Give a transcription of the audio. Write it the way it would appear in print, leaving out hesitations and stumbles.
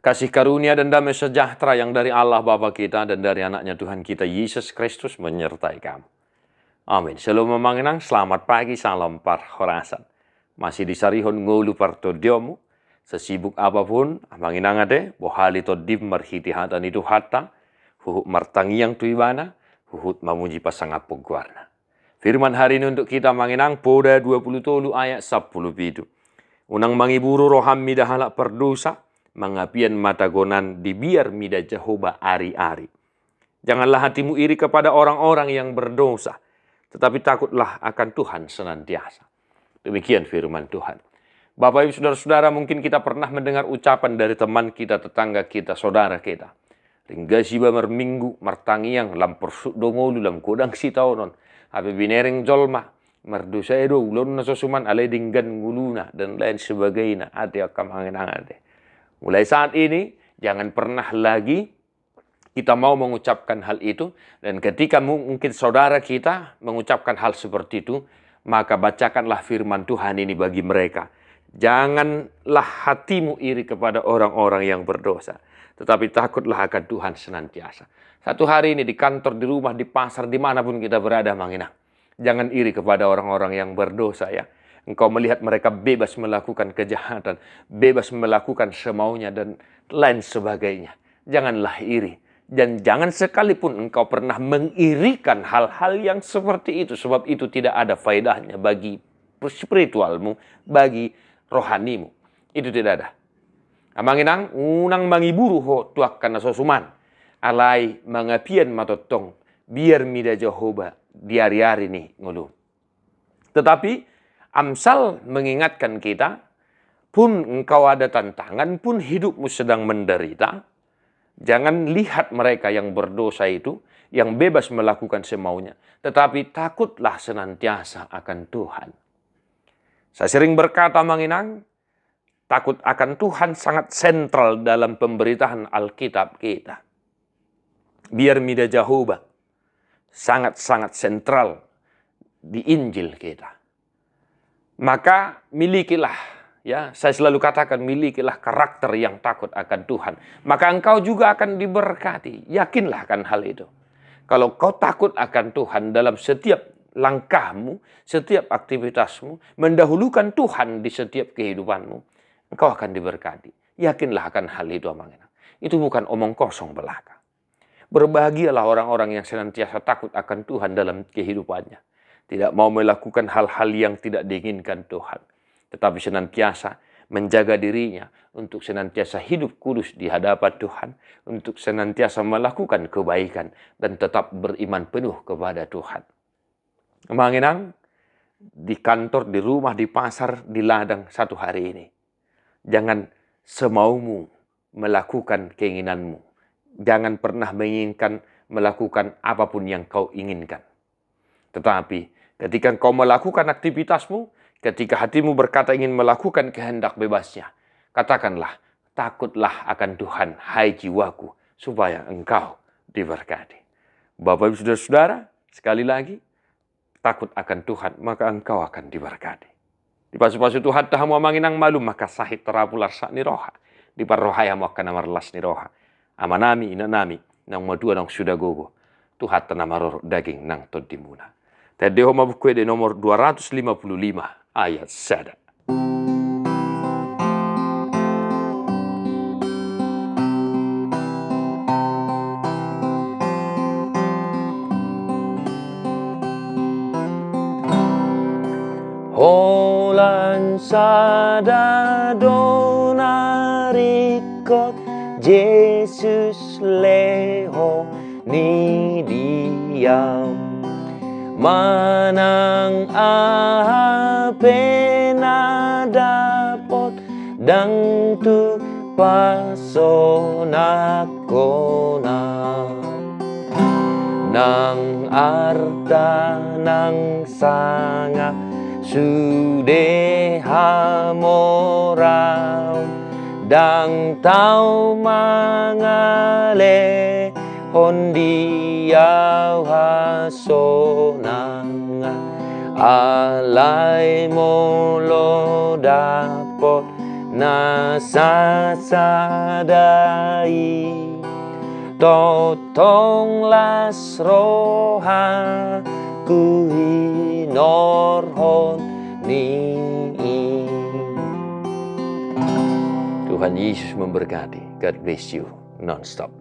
Kasih karunia dan damai sejahtera yang dari Allah Bapa kita dan dari anaknya Tuhan kita Yesus Kristus menyertai kamu. Amin. Shalom memanginang, selamat pagi, salam parhorasan. Masih di sarihon ngulu partodiomu, sesibuk apapun, manginang ade, bohali to dim marhiti hatan itu hatta, huhut martangiang tuibana, huhut mamuji pasang apogwarna. Firman hari ini untuk kita manginang, poda 20 tolu ayat 10 bidu. Unang mangiburu roham mida halak perdosa, mengapian matagonan dibiar mida Jehovah ari-ari. Janganlah hatimu iri kepada orang-orang yang berdosa, tetapi takutlah akan Tuhan senantiasa. Demikian firman Tuhan. Bapak Ibu saudara-saudara, mungkin kita pernah mendengar ucapan dari teman kita, tetangga kita, saudara kita. Ringgasiba merminggu, martangiang, lampur sudongolu, lam kodang sitaunon, api binereng jolma, merdosa edo, ulon nasosuman, alai dinggan nguluna, dan lain sebagainya. Ade akam angin ade. Mulai saat ini, jangan pernah lagi kita mau mengucapkan hal itu. Dan ketika mungkin saudara kita mengucapkan hal seperti itu, maka bacakanlah firman Tuhan ini bagi mereka. Janganlah hatimu iri kepada orang-orang yang berdosa, tetapi takutlah akan Tuhan senantiasa. Satu hari ini di kantor, di rumah, di pasar, dimanapun kita berada, manginang. Jangan iri kepada orang-orang yang berdosa ya. Engkau melihat mereka bebas melakukan kejahatan, bebas melakukan semaunya dan lain sebagainya. Janganlah iri. Dan jangan sekalipun engkau pernah mengirikan hal-hal yang seperti itu. Sebab itu tidak ada faedahnya bagi spiritualmu, bagi rohanimu. Itu tidak ada. Amanginang, unang mangiburu ho tuakkan nasosuman. Alai mangapian matotong, biar mida Jehovah di hari-hari nih ngulu. Tetapi Amsal mengingatkan kita, pun engkau ada tantangan, pun hidupmu sedang menderita, jangan lihat mereka yang berdosa itu, yang bebas melakukan semaunya, tetapi takutlah senantiasa akan Tuhan. Saya sering berkata, manginang, takut akan Tuhan sangat sentral dalam pemberitaan Alkitab kita. Biar mida Jehovah sangat-sangat sentral di Injil kita. Maka milikilah, ya, saya selalu katakan milikilah karakter yang takut akan Tuhan. Maka engkau juga akan diberkati. Yakinlah akan hal itu. Kalau kau takut akan Tuhan dalam setiap langkahmu, setiap aktivitasmu, mendahulukan Tuhan di setiap kehidupanmu, engkau akan diberkati. Yakinlah akan hal itu, amanginang. Itu bukan omong kosong belaka. Berbahagialah orang-orang yang senantiasa takut akan Tuhan dalam kehidupannya. Tidak mau melakukan hal-hal yang tidak diinginkan Tuhan. Tetapi senantiasa menjaga dirinya untuk senantiasa hidup kudus di hadapan Tuhan. Untuk senantiasa melakukan kebaikan dan tetap beriman penuh kepada Tuhan. Manginang, di kantor, di rumah, di pasar, di ladang satu hari ini. Jangan semaumu melakukan keinginanmu. Jangan pernah menginginkan melakukan apapun yang kau inginkan. Tetapi ketika engkau melakukan aktivitasmu, ketika hatimu berkata ingin melakukan kehendak bebasnya, katakanlah, takutlah akan Tuhan, hai jiwaku, supaya engkau diberkati. Bapak Ibu saudara-saudara, sekali lagi, takut akan Tuhan, maka engkau akan diberkati. Di pasu-pasu Tuhan tahamu amanginang malu, maka sahit terapular sak niroha. Di parrohaya mo akan amarlas niroha. Amanami, inanami, nang madua nang sudah gogo. Tuhan tanamaror daging nang todimuna. Tadeo mabukwe de nomor 255 ayat sada. Holan sada donarikot Jesus leho ni diam. Manang ape na dapot dang tu pasonakona nang arta nang sanga sudeha morau dang tau mangale hondiau hasonanga alai molo dapot nasa sadai totonglas roha kuhinorhon ni. Tuhan Yesus memberkati. God bless you non-stop.